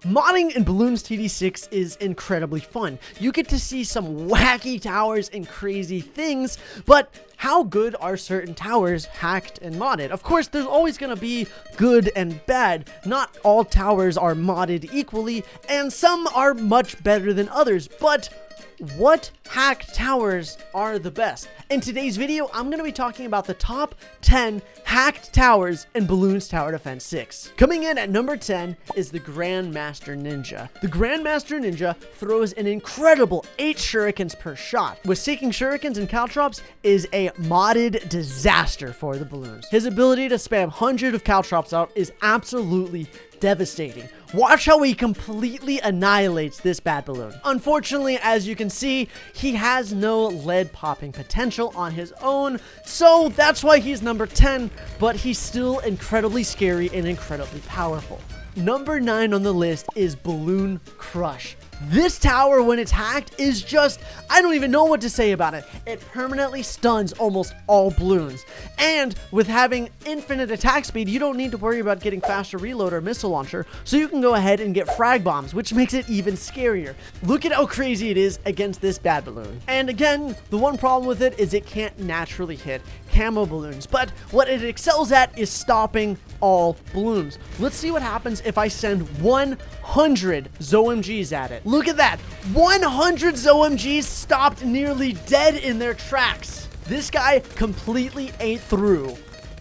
Modding in Bloons TD6 is incredibly fun. You get to see some wacky towers and crazy things, but how good are certain towers hacked and modded? Of course, there's always going to be good and bad. Not all towers are modded equally, and some are much better than others, but what hacked towers are the best? In today's video, I'm going to be talking about the top 10 hacked towers in Bloons Tower Defense 6. Coming in at number 10 is the Grand Master Ninja. The Grand Master Ninja throws an incredible 8 shurikens per shot. With seeking shurikens and caltrops is a modded disaster for the balloons. His ability to spam hundreds of caltrops out is absolutely devastating. Watch how he completely annihilates this bad balloon. Unfortunately, as you can see, he has no lead popping potential on his own, so that's why he's number 10, but he's still incredibly scary and incredibly powerful. Number 9 on the list is Bloon Crush. This tower, when it's hacked, is just, I don't even know what to say about it. It permanently stuns almost all balloons. And with having infinite attack speed, you don't need to worry about getting faster reload or missile launcher, so you can go ahead and get frag bombs, which makes it even scarier. Look at how crazy it is against this bad balloon. And again, the one problem with it is it can't naturally hit camo balloons, but what it excels at is stopping all balloons. Let's see what happens if I send 100 ZOMGs at it. Look at that. 100 ZOMGs stopped nearly dead in their tracks. This guy completely ate through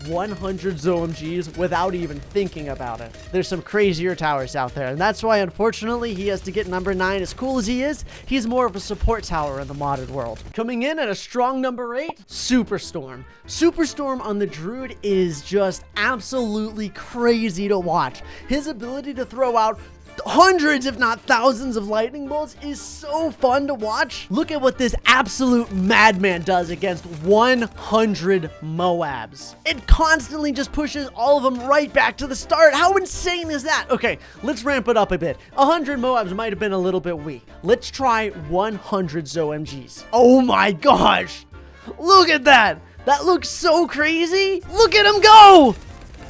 100 ZOMGs without even thinking about it. There's some crazier towers out there, and that's why, unfortunately, he has to get number 9. As cool as he is, he's more of a support tower in the modded world. Coming in at a strong number 8, Superstorm. Superstorm on the Druid is just absolutely crazy to watch. His ability to throw out hundreds, if not thousands, of lightning bolts is so fun to watch. Look at what this absolute madman does against 100 Moabs. It constantly just pushes all of them right back to the start. How insane is that? Okay, let's ramp it up a bit. 100 Moabs might have been a little bit weak. Let's try 100 ZOMGs. Oh my gosh. Look at that. That looks so crazy. Look at him go.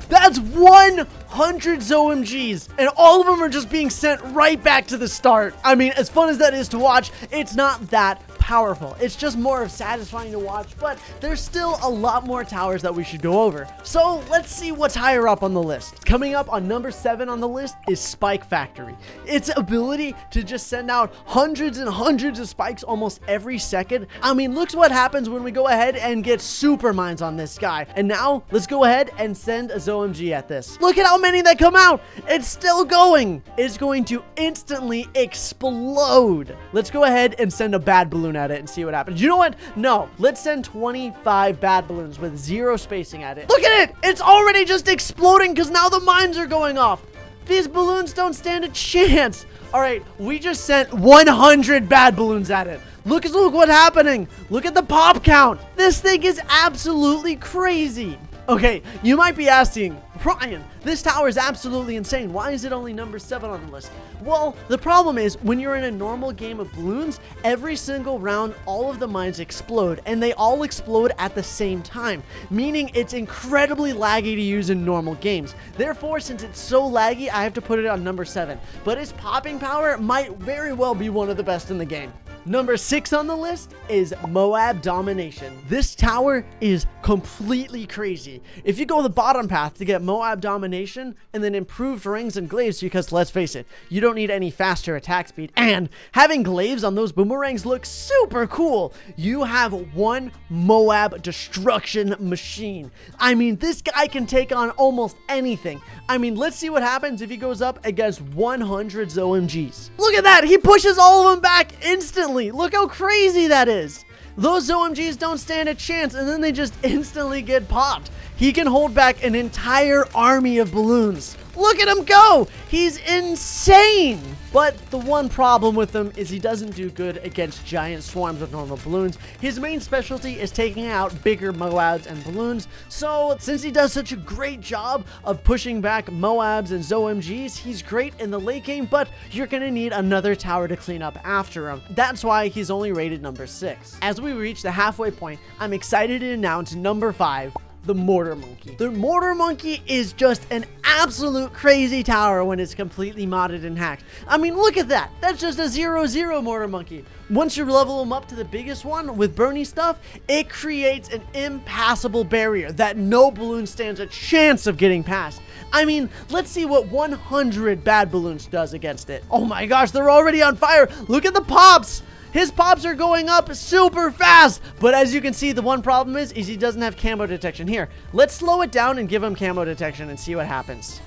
That's 100 ZOMGs, and all of them are just being sent right back to the start. I mean, as fun as that is to watch, it's not that powerful. It's just more of satisfying to watch, but there's still a lot more towers that we should go over. So let's see what's higher up on the list. Coming up on number 7 on the list is Spike Factory. Its ability to just send out hundreds and hundreds of spikes almost every second. I mean, look what happens when we go ahead and get super mines on this guy. And now let's go ahead and send a ZOMG at this. Look at how many that come out. It's still going. It's going to instantly explode. Let's go ahead and send a bad balloon at it and see what happens. You know what? No, let's send 25 bad balloons with 0 spacing at it. Look at it. It's already just exploding because now the mines are going off. These balloons don't stand a chance. All right, we just sent 100 bad balloons at it. Look what's happening. Look at the pop count. This thing is absolutely crazy. Okay, you might be asking, Brian, this tower is absolutely insane. Why is it only number 7 on the list? Well, the problem is when you're in a normal game of balloons, every single round, all of the mines explode, and they all explode at the same time, meaning it's incredibly laggy to use in normal games. Therefore, since it's so laggy, I have to put it on number 7, but its popping power might very well be one of the best in the game. Number 6 on the list is Moab Domination. This tower is completely crazy. If you go the bottom path to get Moab Domination and then improved rings and glaives, because let's face it, you don't need any faster attack speed, and having glaives on those boomerangs looks super cool. You have one Moab destruction machine. I mean, this guy can take on almost anything. I mean, let's see what happens if he goes up against 100 ZOMGs. Look at that. He pushes all of them back instantly. Look how crazy that is. Those ZOMGs don't stand a chance, and then they just instantly get popped. He can hold back an entire army of balloons. Look at him go! He's insane! But the one problem with him is he doesn't do good against giant swarms of normal balloons. His main specialty is taking out bigger Moabs and balloons. So since he does such a great job of pushing back Moabs and ZOMGs, he's great in the late game, but you're gonna need another tower to clean up after him. That's why he's only rated number 6. As we reach the halfway point, I'm excited to announce number 5, the Mortar Monkey. The Mortar Monkey is just an absolute crazy tower when it's completely modded and hacked. I mean, look at that. That's just a 0/0 Mortar Monkey. Once you level him up to the biggest one with Bernie stuff, it creates an impassable barrier that no balloon stands a chance of getting past. I mean, let's see what 100 bad balloons does against it. Oh my gosh, they're already on fire. Look at the pops. His pops are going up super fast. But as you can see, the one problem is he doesn't have camo detection. Here, let's slow it down and give him camo detection and see what happens.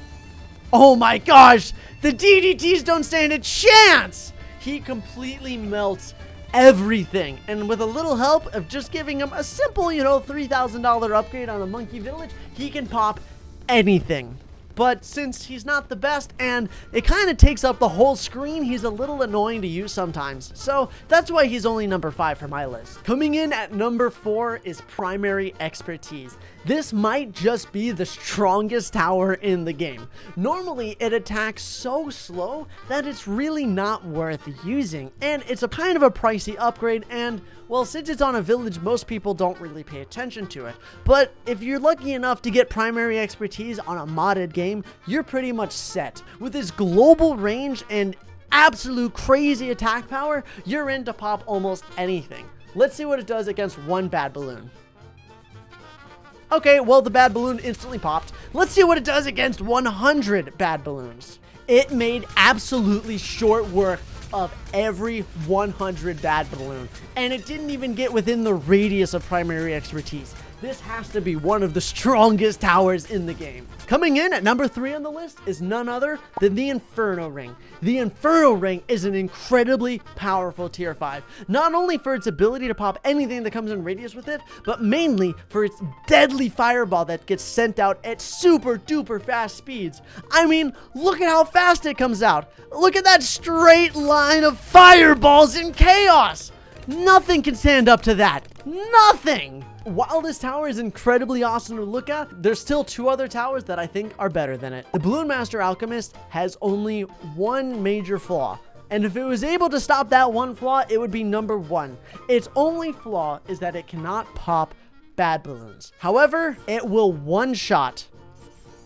Oh my gosh, the DDTs don't stand a chance. He completely melts everything. And with a little help of just giving him a simple, $3,000 upgrade on a monkey village, he can pop anything. But since he's not the best and it kind of takes up the whole screen, he's a little annoying to use sometimes. So that's why he's only number 5 for my list. Coming in at number 4 is Primary Expertise. This might just be the strongest tower in the game. Normally, it attacks so slow that it's really not worth using. And it's a kind of a pricey upgrade, and well, since it's on a village, most people don't really pay attention to it. But if you're lucky enough to get Primary Expertise on a modded game, you're pretty much set. With his global range and absolute crazy attack power, you're in to pop almost anything. Let's see what it does against one bad balloon. Okay, well, the bad balloon instantly popped. Let's see what it does against 100 bad balloons. It made absolutely short work of every 100 bad balloon, and it didn't even get within the radius of Primary Expertise. This has to be one of the strongest towers in the game. Coming in at number 3 on the list is none other than the Inferno Ring. The Inferno Ring is an incredibly powerful tier 5, not only for its ability to pop anything that comes in radius with it, but mainly for its deadly fireball that gets sent out at super duper fast speeds. I mean, look at how fast it comes out. Look at that straight line of fireballs and chaos. Nothing can stand up to that. Nothing! While this tower is incredibly awesome to look at, there's still 2 other towers that I think are better than it. The Bloon Master Alchemist has only one major flaw, and if it was able to stop that one flaw, it would be number 1. Its only flaw is that it cannot pop bad balloons. However, it will one-shot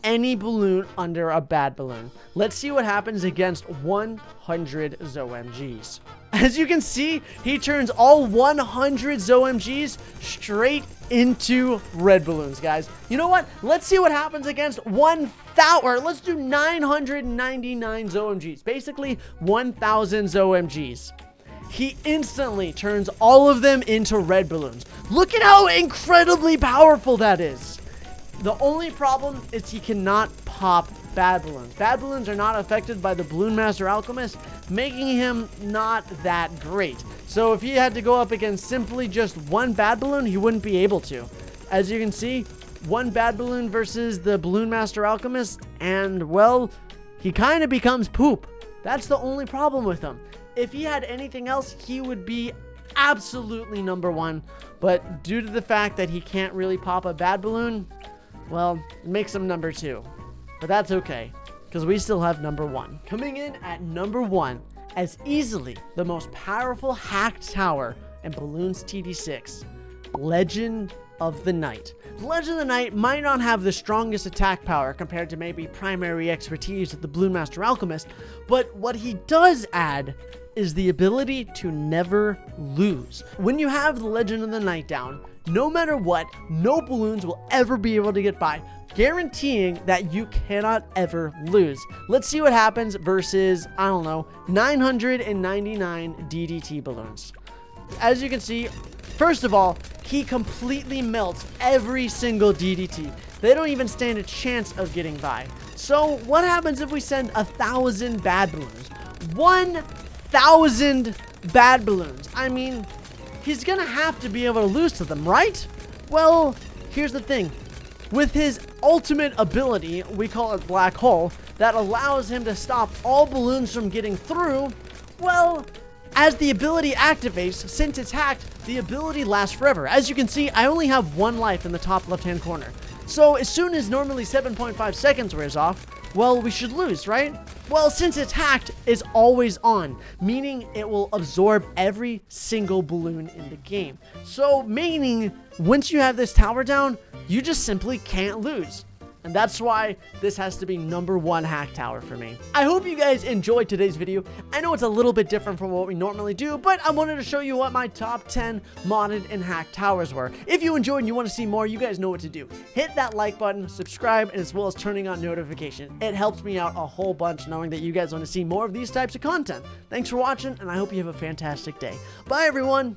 any balloon under a bad balloon. Let's see what happens against 100 ZOMGs. As you can see, he turns all 100 ZOMGs straight into red balloons, guys. You know what? Let's see what happens against 1,000, or let's do 999 ZOMGs. Basically, 1,000 ZOMGs. He instantly turns all of them into red balloons. Look at how incredibly powerful that is. The only problem is he cannot pop bad balloons. Bad balloons are not affected by the Bloon Master Alchemist, making him not that great. So if he had to go up against simply just one bad balloon, he wouldn't be able to. As you can see, one bad balloon versus the Bloon Master Alchemist, and well, he kind of becomes poop. That's the only problem with him. If he had anything else, he would be absolutely number 1. But due to the fact that he can't really pop a bad balloon, well, it makes him number 2. But that's okay, because we still have number 1. Coming in at number 1 as easily the most powerful hacked tower in Bloons TD6, Legend of the Night. Legend of the Night might not have the strongest attack power compared to maybe Primary Expertise of the Bloon Master Alchemist, but what he does add is the ability to never lose. When you have the Legend of the Night down, no matter what, no balloons will ever be able to get by, guaranteeing that you cannot ever lose. Let's see what happens versus, I don't know, 999 DDT balloons. As you can see, first of all, he completely melts every single DDT. They don't even stand a chance of getting by. So what happens if we send 1,000 bad balloons? 1,000 bad balloons. I mean, he's gonna have to be able to lose to them, right? Well, here's the thing. With his ultimate ability, we call it Black Hole, that allows him to stop all balloons from getting through, well, as the ability activates, since it's hacked, the ability lasts forever. As you can see, I only have 1 life in the top left-hand corner. So as soon as normally 7.5 seconds wears off, well, we should lose, right? Well, since it's hacked, it's always on, meaning it will absorb every single balloon in the game. So, meaning, once you have this tower down, you just simply can't lose. And that's why this has to be #1 hack tower for me. I hope you guys enjoyed today's video. I know it's a little bit different from what we normally do, but I wanted to show you what my top 10 modded and hacked towers were. If you enjoyed and you want to see more, you guys know what to do. Hit that like button, subscribe, as well as turning on notifications. It helps me out a whole bunch knowing that you guys want to see more of these types of content. Thanks for watching, and I hope you have a fantastic day. Bye, everyone!